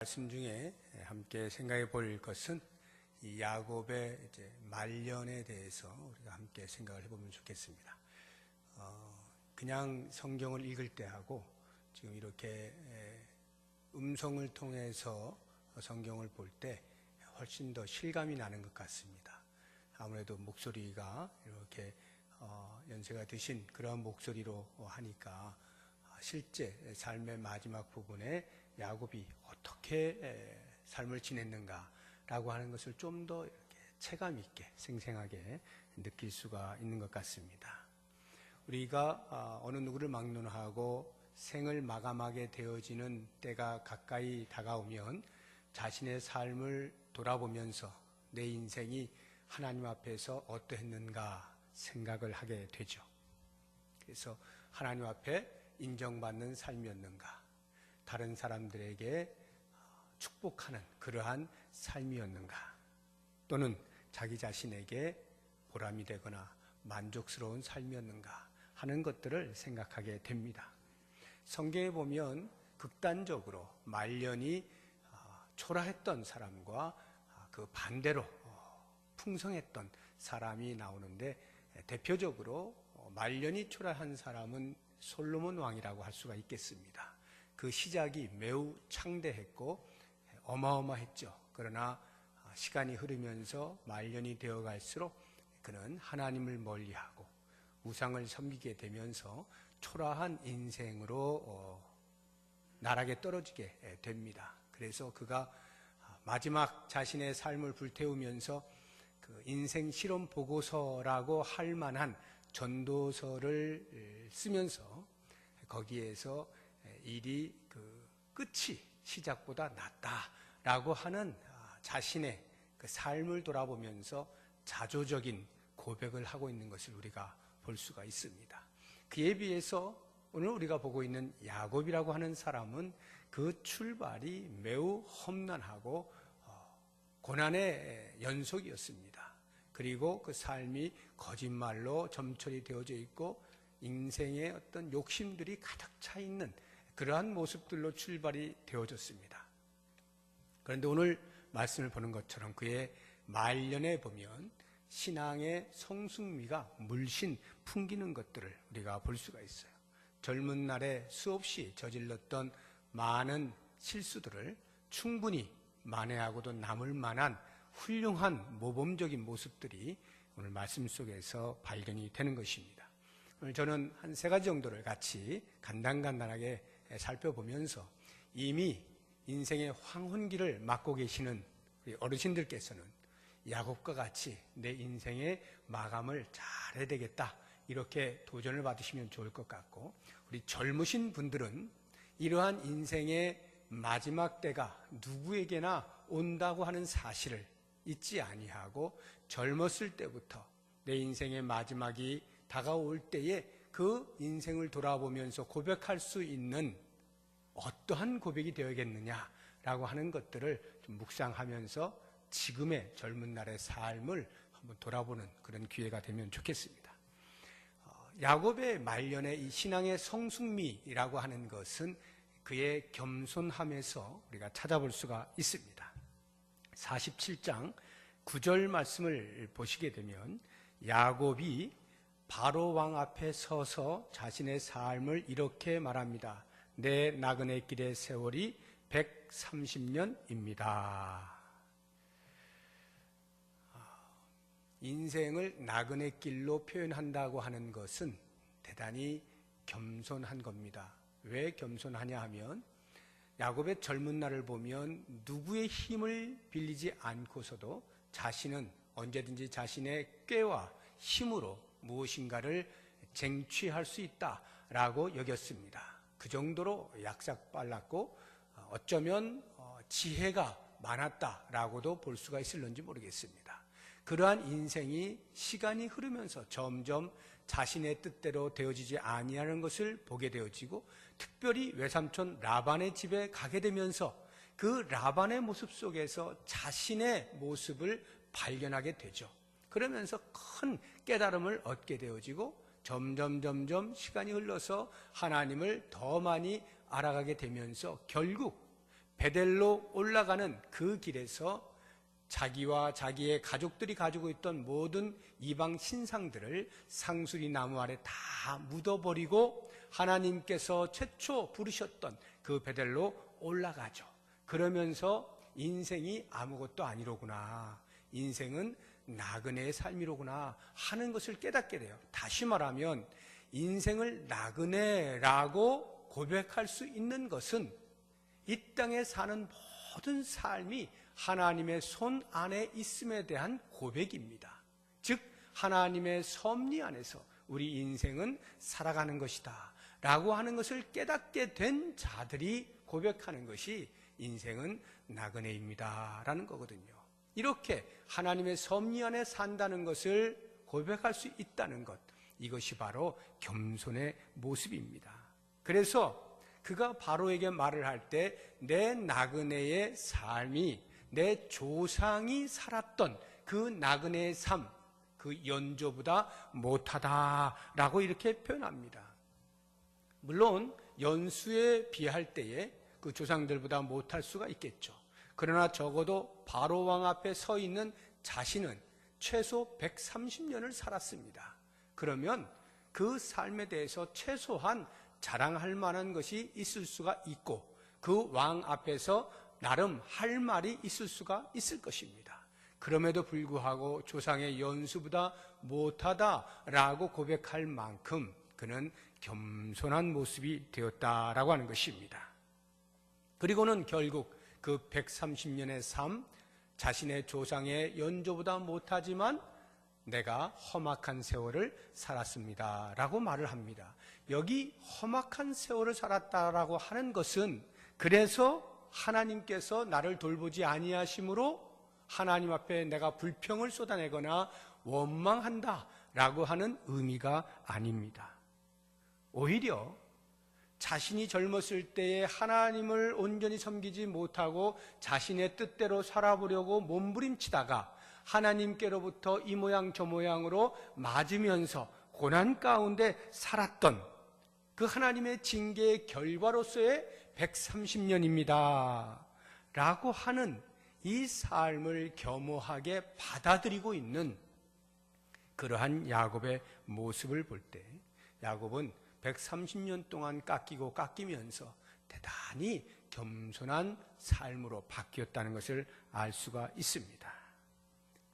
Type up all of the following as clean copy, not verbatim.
말씀 중에 함께 생각해 볼 것은 이 야곱의 이제 말년에 대해서 우리가 함께 생각을 해보면 좋겠습니다. 그냥 성경을 읽을 때하고 지금 이렇게 음성을 통해서 성경을 볼 때 훨씬 더 실감이 나는 것 같습니다. 아무래도 목소리가 이렇게 연세가 드신 그런 목소리로 하니까 실제 삶의 마지막 부분에 야곱이 어떻게 삶을 지냈는가라고 하는 것을 좀 더 이렇게 체감 있게 생생하게 느낄 수가 있는 것 같습니다. 우리가 어느 누구를 막론하고 생을 마감하게 되어지는 때가 가까이 다가오면 자신의 삶을 돌아보면서 내 인생이 하나님 앞에서 어떠했는가 생각을 하게 되죠. 그래서 하나님 앞에 인정받는 삶이었는가, 다른 사람들에게 축복하는 그러한 삶이었는가, 또는 자기 자신에게 보람이 되거나 만족스러운 삶이었는가 하는 것들을 생각하게 됩니다. 성경에 보면 극단적으로 말년이 초라했던 사람과 그 반대로 풍성했던 사람이 나오는데, 대표적으로 말년이 초라한 사람은 솔로몬 왕이라고 할 수가 있겠습니다. 그 시작이 매우 창대했고 어마어마했죠. 그러나 시간이 흐르면서 말년이 되어갈수록 그는 하나님을 멀리하고 우상을 섬기게 되면서 초라한 인생으로 나락에 떨어지게 됩니다. 그래서 그가 마지막 자신의 삶을 불태우면서 그 인생 실험 보고서라고 할 만한 전도서를 쓰면서 거기에서 일이 그 끝이 시작보다 낫다라고 하는 자신의 그 삶을 돌아보면서 자조적인 고백을 하고 있는 것을 우리가 볼 수가 있습니다. 그에 비해서 오늘 우리가 보고 있는 야곱이라고 하는 사람은 그 출발이 매우 험난하고 고난의 연속이었습니다. 그리고 그 삶이 거짓말로 점철이 되어져 있고 인생의 어떤 욕심들이 가득 차 있는 그러한 모습들로 출발이 되어졌습니다. 그런데 오늘 말씀을 보는 것처럼 그의 말년에 보면 신앙의 성숙미가 물씬 풍기는 것들을 우리가 볼 수가 있어요. 젊은 날에 수없이 저질렀던 많은 실수들을 충분히 만회하고도 남을 만한 훌륭한 모범적인 모습들이 오늘 말씀 속에서 발견이 되는 것입니다. 오늘 저는 한 3가지 정도를 같이 간단하게 살펴보면서 이미 인생의 황혼기를 맞고 계시는 우리 어르신들께서는 야곱과 같이 내 인생의 마감을 잘해야 되겠다, 이렇게 도전을 받으시면 좋을 것 같고, 우리 젊으신 분들은 이러한 인생의 마지막 때가 누구에게나 온다고 하는 사실을 잊지 아니하고 젊었을 때부터 내 인생의 마지막이 다가올 때에 그 인생을 돌아보면서 고백할 수 있는 어떠한 고백이 되어야겠느냐라고 하는 것들을 좀 묵상하면서 지금의 젊은 날의 삶을 한번 돌아보는 그런 기회가 되면 좋겠습니다. 야곱의 말년의 이 신앙의 성숙미라고 하는 것은 그의 겸손함에서 우리가 찾아볼 수가 있습니다. 47장 9절 말씀을 보시게 되면 야곱이 바로 왕 앞에 서서 자신의 삶을 이렇게 말합니다. 내 나그네 길의 세월이 130년입니다. 인생을 나그네 길로 표현한다고 하는 것은 대단히 겸손한 겁니다. 왜 겸손하냐 하면 야곱의 젊은 날을 보면 누구의 힘을 빌리지 않고서도 자신은 언제든지 자신의 꾀와 힘으로 무엇인가를 쟁취할 수 있다라고 여겼습니다. 그 정도로 약삭빨랐고 어쩌면 지혜가 많았다라고도 볼 수가 있을런지 모르겠습니다. 그러한 인생이 시간이 흐르면서 점점 자신의 뜻대로 되어지지 아니하는 것을 보게 되어지고, 특별히 외삼촌 라반의 집에 가게 되면서 그 라반의 모습 속에서 자신의 모습을 발견하게 되죠. 그러면서 큰 깨달음을 얻게 되어지고 점점 시간이 흘러서 하나님을 더 많이 알아가게 되면서 결국 베델로 올라가는 그 길에서 자기와 자기의 가족들이 가지고 있던 모든 이방 신상들을 상수리 나무 아래 다 묻어버리고 하나님께서 최초 부르셨던 그 베델로 올라가죠. 그러면서 인생이 아무것도 아니로구나, 인생은 나그네의 삶이로구나 하는 것을 깨닫게 돼요. 다시 말하면 인생을 나그네라고 고백할 수 있는 것은 이 땅에 사는 모든 삶이 하나님의 손 안에 있음에 대한 고백입니다. 즉 하나님의 섭리 안에서 우리 인생은 살아가는 것이다 라고 하는 것을 깨닫게 된 자들이 고백하는 것이 인생은 나그네입니다 라는 거거든요. 이렇게 하나님의 섭리 안에 산다는 것을 고백할 수 있다는 것, 이것이 바로 겸손의 모습입니다. 그래서 그가 바로에게 말을 할 때 내 나그네의 삶이 내 조상이 살았던 그 나그네의 삶, 그 연조보다 못하다라고 이렇게 표현합니다. 물론 연수에 비할 때에 그 조상들보다 못할 수가 있겠죠. 그러나 적어도 바로 왕 앞에 서 있는 자신은 최소 130년을 살았습니다. 그러면 그 삶에 대해서 최소한 자랑할 만한 것이 있을 수가 있고 그 왕 앞에서 나름 할 말이 있을 수가 있을 것입니다. 그럼에도 불구하고 조상의 연수보다 못하다라고 고백할 만큼 그는 겸손한 모습이 되었다라고 하는 것입니다. 그리고는 결국 그 130년의 삶, 자신의 조상의 연조보다 못하지만 내가 험악한 세월을 살았습니다 라고 말을 합니다. 여기 험악한 세월을 살았다라고 하는 것은 그래서 하나님께서 나를 돌보지 아니하심으로 하나님 앞에 내가 불평을 쏟아내거나 원망한다 라고 하는 의미가 아닙니다. 오히려 자신이 젊었을 때에 하나님을 온전히 섬기지 못하고 자신의 뜻대로 살아보려고 몸부림치다가 하나님께로부터 이 모양 저 모양으로 맞으면서 고난 가운데 살았던 그 하나님의 징계의 결과로서의 130년입니다 라고 하는 이 삶을 겸허하게 받아들이고 있는 그러한 야곱의 모습을 볼 때 야곱은 130년 동안 깎이면서 대단히 겸손한 삶으로 바뀌었다는 것을 알 수가 있습니다.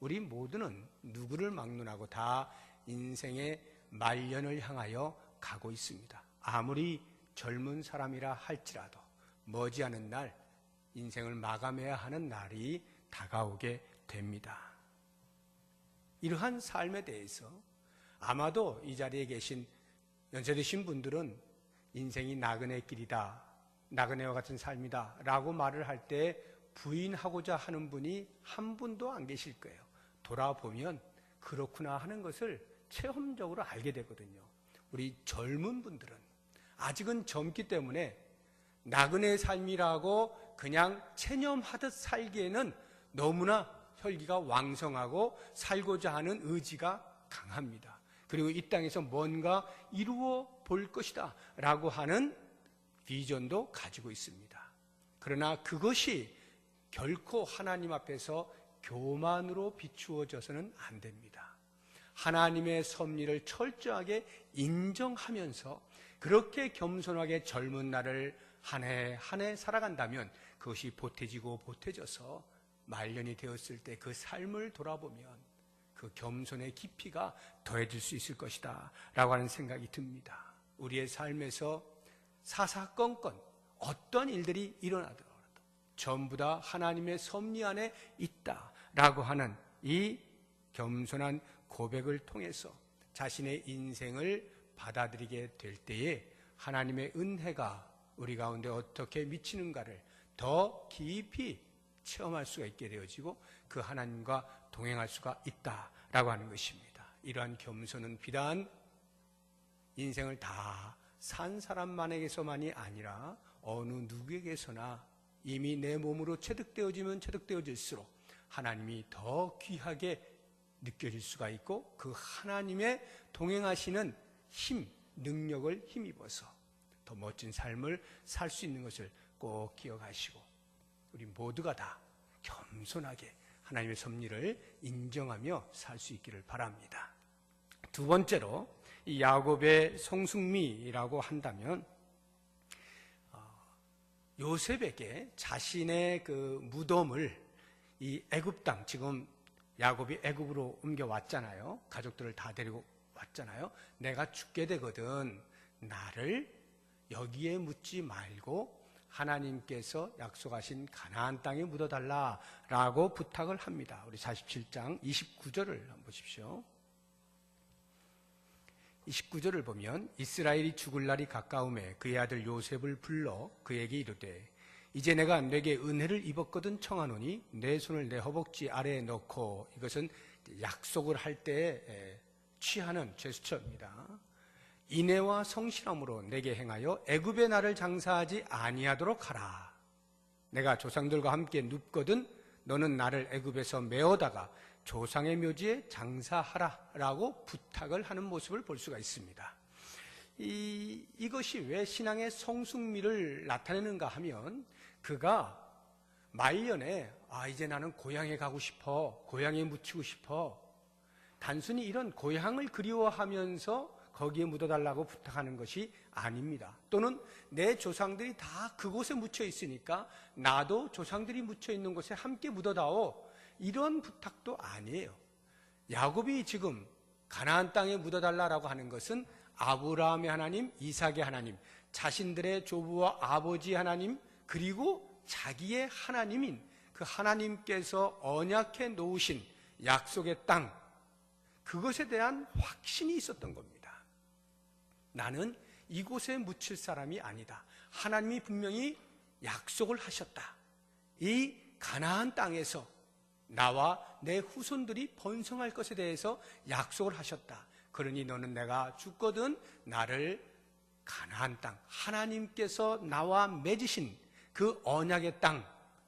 우리 모두는 누구를 막론하고 다 인생의 말년을 향하여 가고 있습니다. 아무리 젊은 사람이라 할지라도 머지않은 날 인생을 마감해야 하는 날이 다가오게 됩니다. 이러한 삶에 대해서 아마도 이 자리에 계신 연세 드신 분들은 인생이 나그네 길이다, 나그네와 같은 삶이다 라고 말을 할 때 부인하고자 하는 분이 한 분도 안 계실 거예요. 돌아보면 그렇구나 하는 것을 체험적으로 알게 되거든요. 우리 젊은 분들은 아직은 젊기 때문에 나그네 삶이라고 그냥 체념하듯 살기에는 너무나 혈기가 왕성하고 살고자 하는 의지가 강합니다. 그리고 이 땅에서 뭔가 이루어 볼 것이다 라고 하는 비전도 가지고 있습니다. 그러나 그것이 결코 하나님 앞에서 교만으로 비추어져서는 안 됩니다. 하나님의 섭리를 철저하게 인정하면서 그렇게 겸손하게 젊은 날을 한 해 한 해 살아간다면 그것이 보태지고 보태져서 말년이 되었을 때 그 삶을 돌아보면 그 겸손의 깊이가 더해질 수 있을 것이다 라고 하는 생각이 듭니다. 우리의 삶에서 사사건건 어떤 일들이 일어나더라도 전부 다 하나님의 섭리 안에 있다라고 하는 이 겸손한 고백을 통해서 자신의 인생을 받아들이게 될 때에 하나님의 은혜가 우리 가운데 어떻게 미치는가를 더 깊이 체험할 수가 있게 되어지고 그 하나님과 동행할 수가 있다라고 하는 것입니다. 이러한 겸손은 비단 인생을 다 산 사람만에게서만이 아니라 어느 누구에게서나 이미 내 몸으로 체득되어지면 체득되어질수록 하나님이 더 귀하게 느껴질 수가 있고 그 하나님의 동행하시는 힘, 능력을 힘입어서 더 멋진 삶을 살 수 있는 것을 꼭 기억하시고 우리 모두가 다 겸손하게 하나님의 섭리를 인정하며 살 수 있기를 바랍니다. 두 번째로 이 야곱의 성숙미라고 한다면 요셉에게 자신의 그 무덤을 이 애굽 땅, 지금 야곱이 애굽으로 옮겨왔잖아요. 가족들을 다 데리고 왔잖아요. 내가 죽게 되거든 나를 여기에 묻지 말고 하나님께서 약속하신 가나안 땅에 묻어달라라고 부탁을 합니다. 우리 47장 29절을 한번 보십시오. 29절을 보면 이스라엘이 죽을 날이 가까움에 그의 아들 요셉을 불러 그에게 이르되 이제 내가 내게 은혜를 입었거든 청하노니 내 손을 내 허벅지 아래에 넣고, 이것은 약속을 할 때 취하는 제스처입니다. 인애와 성실함으로 내게 행하여 애굽의 나를 장사하지 아니하도록 하라. 내가 조상들과 함께 눕거든 너는 나를 애굽에서 메어다가 조상의 묘지에 장사하라 라고 부탁을 하는 모습을 볼 수가 있습니다. 이것이 왜 신앙의 성숙미를 나타내는가 하면, 그가 말년에 이제 나는 고향에 가고 싶어, 고향에 묻히고 싶어, 단순히 이런 고향을 그리워하면서 거기에 묻어달라고 부탁하는 것이 아닙니다. 또는 내 조상들이 다 그곳에 묻혀 있으니까 나도 조상들이 묻혀 있는 곳에 함께 묻어다오, 이런 부탁도 아니에요. 야곱이 지금 가나안 땅에 묻어달라고 하는 것은 아브라함의 하나님, 이삭의 하나님, 자신들의 조부와 아버지 하나님, 그리고 자기의 하나님인 그 하나님께서 언약해 놓으신 약속의 땅, 그것에 대한 확신이 있었던 겁니다. 나는 이곳에 묻힐 사람이 아니다. 하나님이 분명히 약속을 하셨다. 이 가나안 땅에서 나와 내 후손들이 번성할 것에 대해서 약속을 하셨다. 그러니 너는 내가 죽거든 나를 가나안 땅, 하나님께서 나와 맺으신 그 언약의 땅,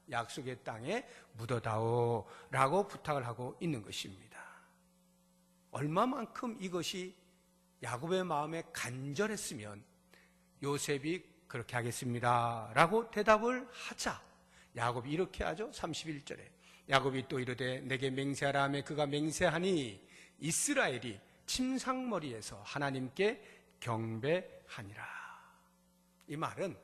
약속의 땅에 묻어다오 라고 부탁을 하고 있는 것입니다. 얼마만큼 이것이 야곱의 마음에 간절했으면 요셉이 그렇게 하겠습니다 라고 대답을 하자 야곱이 이렇게 하죠. 31절에 야곱이 또 이르되 내게 맹세하라 하매 그가 맹세하니 이스라엘이 침상머리에서 하나님께 경배하니라. 이 말은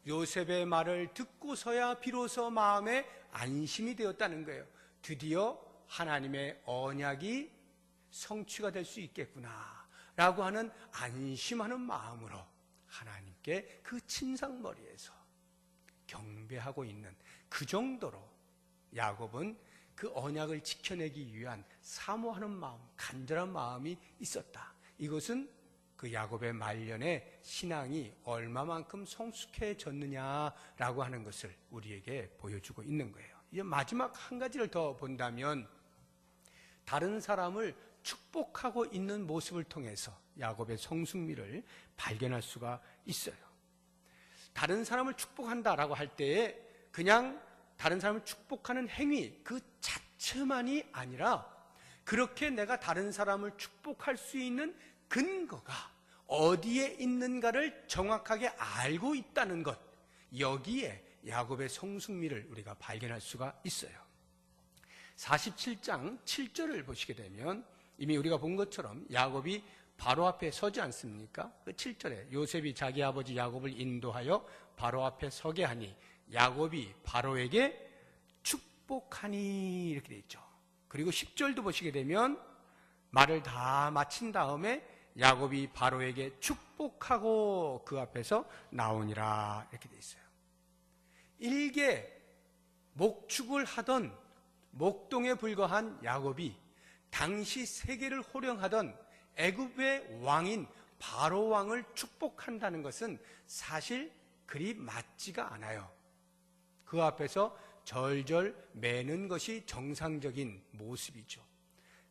요셉의 말을 듣고서야 비로소 마음에 안심이 되었다는 거예요. 드디어 하나님의 언약이 성취가 될 수 있겠구나 라고 하는 안심하는 마음으로 하나님께 그 침상머리에서 경배하고 있는, 그 정도로 야곱은 그 언약을 지켜내기 위한 사모하는 마음, 간절한 마음이 있었다. 이것은 그 야곱의 말년에 신앙이 얼마만큼 성숙해졌느냐라고 하는 것을 우리에게 보여주고 있는 거예요. 이제 마지막 한 가지를 더 본다면, 다른 사람을 축복하고 있는 모습을 통해서 야곱의 성숙미를 발견할 수가 있어요. 다른 사람을 축복한다라고 할 때에 그냥 다른 사람을 축복하는 행위 그 자체만이 아니라, 그렇게 내가 다른 사람을 축복할 수 있는 근거가 어디에 있는가를 정확하게 알고 있다는 것, 여기에 야곱의 성숙미를 우리가 발견할 수가 있어요. 47장 7절을 보시게 되면 이미 우리가 본 것처럼 야곱이 바로 앞에 서지 않습니까? 그 7절에 요셉이 자기 아버지 야곱을 인도하여 바로 앞에 서게 하니 야곱이 바로에게 축복하니, 이렇게 되어 있죠. 그리고 10절도 보시게 되면 말을 다 마친 다음에 야곱이 바로에게 축복하고 그 앞에서 나오니라, 이렇게 되어 있어요. 일개 목축을 하던 목동에 불과한 야곱이 당시 세계를 호령하던 애굽의 왕인 바로 왕을 축복한다는 것은 사실 그리 맞지가 않아요. 그 앞에서 절절 매는 것이 정상적인 모습이죠.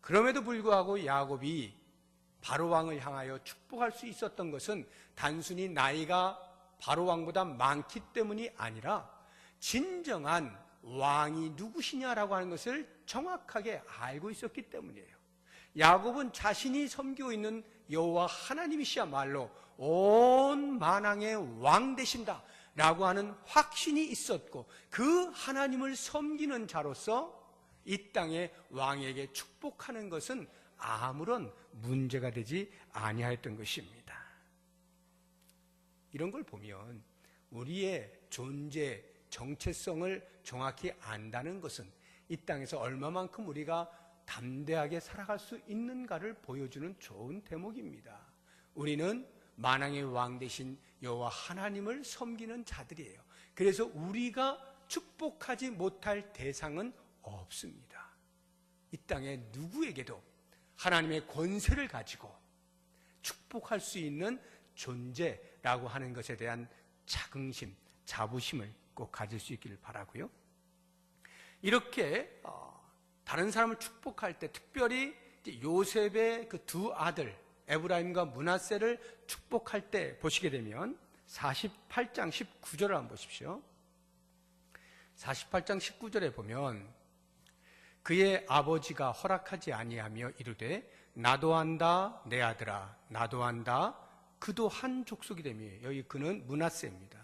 그럼에도 불구하고 야곱이 바로 왕을 향하여 축복할 수 있었던 것은 단순히 나이가 바로 왕보다 많기 때문이 아니라 진정한 왕이 누구시냐라고 하는 것을 정확하게 알고 있었기 때문이에요. 야곱은 자신이 섬기고 있는 여호와 하나님이시야말로 온 만왕의 왕 되신다 라고 하는 확신이 있었고 그 하나님을 섬기는 자로서 이 땅의 왕에게 축복하는 것은 아무런 문제가 되지 아니하였던 것입니다. 이런 걸 보면 우리의 존재, 정체성을 정확히 안다는 것은 이 땅에서 얼마만큼 우리가 담대하게 살아갈 수 있는가를 보여주는 좋은 대목입니다. 우리는 만왕의 왕 되신 여호와 하나님을 섬기는 자들이에요. 그래서 우리가 축복하지 못할 대상은 없습니다. 이 땅에 누구에게도 하나님의 권세를 가지고 축복할 수 있는 존재라고 하는 것에 대한 자긍심, 자부심을 꼭 가질 수 있기를 바라고요. 이렇게 다른 사람을 축복할 때 특별히 요셉의 그 두 아들 에브라임과 므낫세를 축복할 때 보시게 되면 48장 19절을 한번 보십시오. 48장 19절에 보면 그의 아버지가 허락하지 아니하며 이르되 나도 한다 내 아들아 나도 한다 그도 한 족속이 되며 여기 그는 므낫세입니다.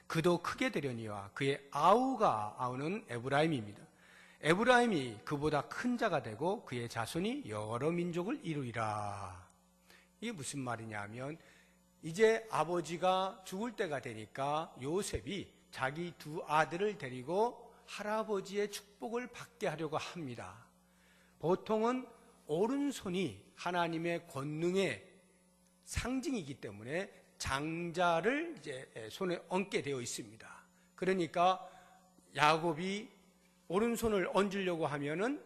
그도 크게 되려니와 그의 아우는 에브라임입니다. 에브라임이 그보다 큰 자가 되고 그의 자손이 여러 민족을 이루리라. 이게 무슨 말이냐 하면 이제 아버지가 죽을 때가 되니까 요셉이 자기 두 아들을 데리고 할아버지의 축복을 받게 하려고 합니다. 보통은 오른손이 하나님의 권능의 상징이기 때문에 장자를 이제 손에 얹게 되어 있습니다. 그러니까 야곱이 오른손을 얹으려고 하면은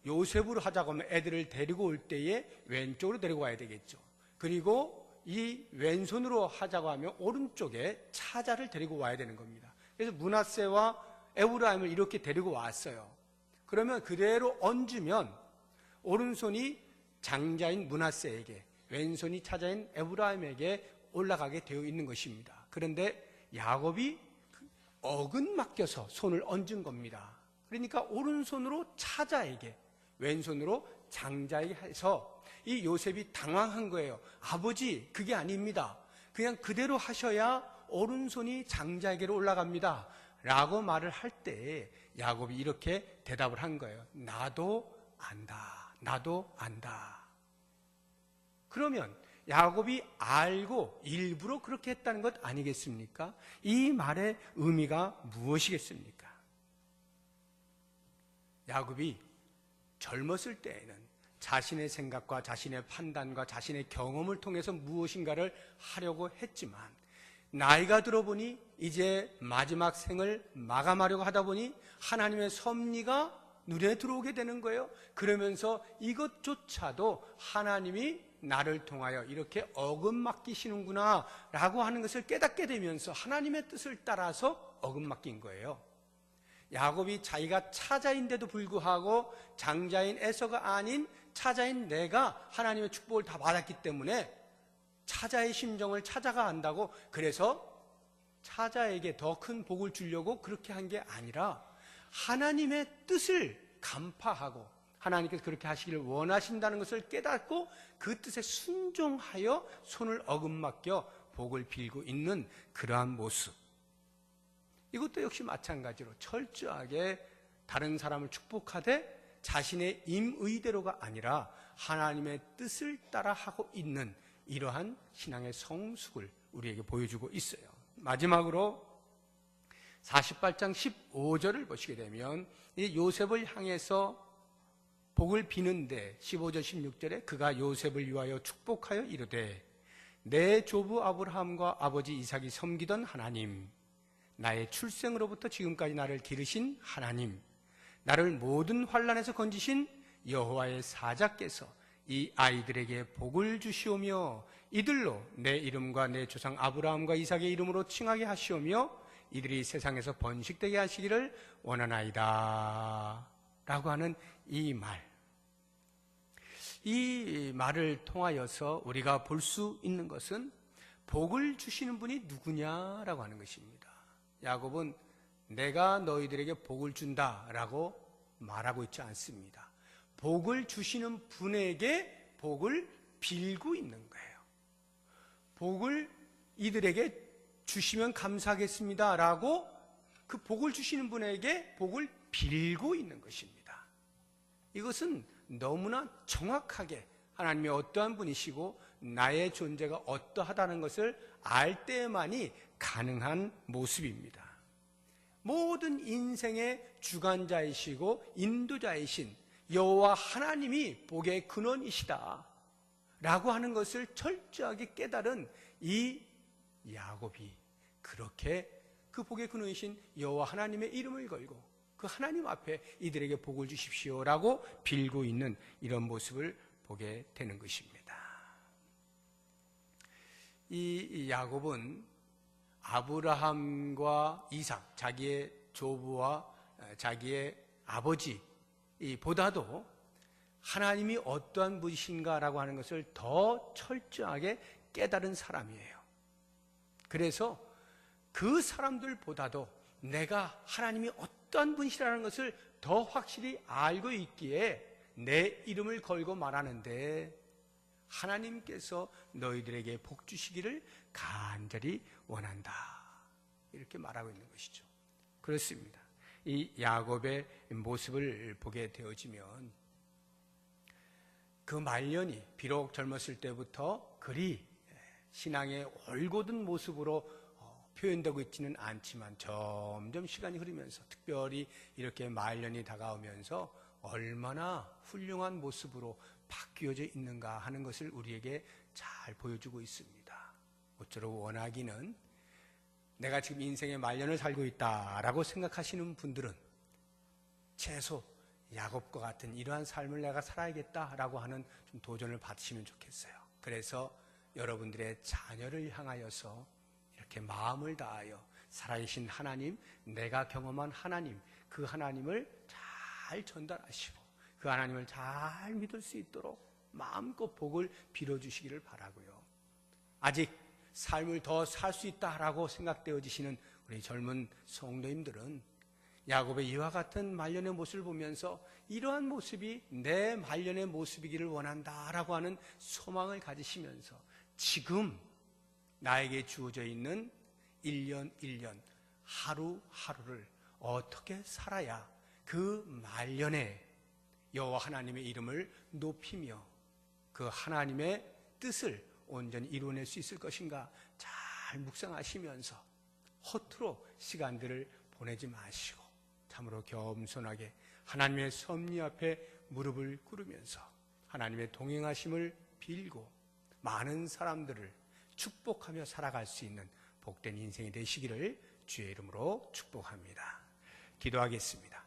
요셉으로 하자고 하면 애들을 데리고 올 때에 왼쪽으로 데리고 와야 되겠죠. 그리고 이 왼손으로 하자고 하면 오른쪽에 차자를 데리고 와야 되는 겁니다. 그래서 므낫세와 에브라임을 이렇게 데리고 왔어요. 그러면 그대로 얹으면 오른손이 장자인 므낫세에게 왼손이 차자인 에브라임에게 올라가게 되어 있는 것입니다. 그런데 야곱이 억은 맡겨서 손을 얹은 겁니다. 그러니까 오른손으로 차자에게 왼손으로 장자에게 해서 이 요셉이 당황한 거예요. 아버지 그게 아닙니다. 그냥 그대로 하셔야 오른손이 장자에게로 올라갑니다 라고 말을 할 때 야곱이 이렇게 대답을 한 거예요. 나도 안다. 나도 안다. 그러면 야곱이 알고 일부러 그렇게 했다는 것 아니겠습니까? 이 말의 의미가 무엇이겠습니까? 야곱이 젊었을 때에는 자신의 생각과 자신의 판단과 자신의 경험을 통해서 무엇인가를 하려고 했지만 나이가 들어보니 이제 마지막 생을 마감하려고 하다 보니 하나님의 섭리가 눈에 들어오게 되는 거예요. 그러면서 이것조차도 하나님이 나를 통하여 이렇게 어금 맡기시는구나 라고 하는 것을 깨닫게 되면서 하나님의 뜻을 따라서 어금 맡긴 거예요. 야곱이 자기가 차자인데도 불구하고 장자인 에서가 아닌 차자인 내가 하나님의 축복을 다 받았기 때문에 차자의 심정을 차자가 안다고 그래서 차자에게 더 큰 복을 주려고 그렇게 한 게 아니라 하나님의 뜻을 간파하고 하나님께서 그렇게 하시기를 원하신다는 것을 깨닫고 그 뜻에 순종하여 손을 어금 맡겨 복을 빌고 있는 그러한 모습. 이것도 역시 마찬가지로 철저하게 다른 사람을 축복하되 자신의 임의대로가 아니라 하나님의 뜻을 따라 하고 있는 이러한 신앙의 성숙을 우리에게 보여주고 있어요. 마지막으로 48장 15절을 보시게 되면 이 요셉을 향해서 복을 비는데 15절 16절에 그가 요셉을 위하여 축복하여 이르되 내 조부 아브라함과 아버지 이삭이 섬기던 하나님, 나의 출생으로부터 지금까지 나를 기르신 하나님, 나를 모든 환난에서 건지신 여호와의 사자께서 이 아이들에게 복을 주시오며 이들로 내 이름과 내 조상 아브라함과 이삭의 이름으로 칭하게 하시오며 이들이 세상에서 번식되게 하시기를 원하나이다 라고 하는 이 말. 이 말을 통하여서 우리가 볼 수 있는 것은 복을 주시는 분이 누구냐라고 하는 것입니다. 야곱은 내가 너희들에게 복을 준다라고 말하고 있지 않습니다. 복을 주시는 분에게 복을 빌고 있는 거예요. 복을 이들에게 주시면 감사하겠습니다 라고 그 복을 주시는 분에게 복을 빌고 있는 것입니다. 이것은 너무나 정확하게 하나님이 어떠한 분이시고 나의 존재가 어떠하다는 것을 알 때만이 가능한 모습입니다. 모든 인생의 주관자이시고 인도자이신 여호와 하나님이 복의 근원이시다 라고 하는 것을 철저하게 깨달은 이 야곱이 그렇게 그 복의 근원이신 여호와 하나님의 이름을 걸고 그 하나님 앞에 이들에게 복을 주십시오라고 빌고 있는 이런 모습을 보게 되는 것입니다. 이 야곱은 아브라함과 이삭, 자기의 조부와 자기의 아버지보다도 하나님이 어떠한 분이신가라고 하는 것을 더 철저하게 깨달은 사람이에요. 그래서 그 사람들보다도 내가 하나님이 어떠한 분이시라는 것을 더 확실히 알고 있기에 내 이름을 걸고 말하는데 하나님께서 너희들에게 복 주시기를 간절히 원한다 이렇게 말하고 있는 것이죠. 그렇습니다. 이 야곱의 모습을 보게 되어지면 그 말년이 비록 젊었을 때부터 그리 신앙의 올곧은 모습으로 표현되고 있지는 않지만 점점 시간이 흐르면서 특별히 이렇게 말년이 다가오면서 얼마나 훌륭한 모습으로 바뀌어져 있는가 하는 것을 우리에게 잘 보여주고 있습니다. 모쪼록 원하기는 내가 지금 인생의 말년을 살고 있다라고 생각하시는 분들은 최소 야곱과 같은 이러한 삶을 내가 살아야겠다라고 하는 좀 도전을 받으시면 좋겠어요. 그래서 여러분들의 자녀를 향하여서 이렇게 마음을 다하여 살아계신 하나님, 내가 경험한 하나님, 그 하나님을 잘 전달하시고 그 하나님을 잘 믿을 수 있도록 마음껏 복을 빌어주시기를 바라고요. 아직 삶을 더 살 수 있다라고 생각되어지시는 우리 젊은 성도님들은 야곱의 이와 같은 말년의 모습을 보면서 이러한 모습이 내 말년의 모습이기를 원한다라고 하는 소망을 가지시면서 지금 나에게 주어져 있는 1년 1년 하루하루를 어떻게 살아야 그 말년에 여호와 하나님의 이름을 높이며 그 하나님의 뜻을 온전히 이루어낼 수 있을 것인가 잘 묵상하시면서 허투루 시간들을 보내지 마시고 참으로 겸손하게 하나님의 섭리 앞에 무릎을 꿇으면서 하나님의 동행하심을 빌고 많은 사람들을 축복하며 살아갈 수 있는 복된 인생이 되시기를 주의 이름으로 축복합니다. 기도하겠습니다.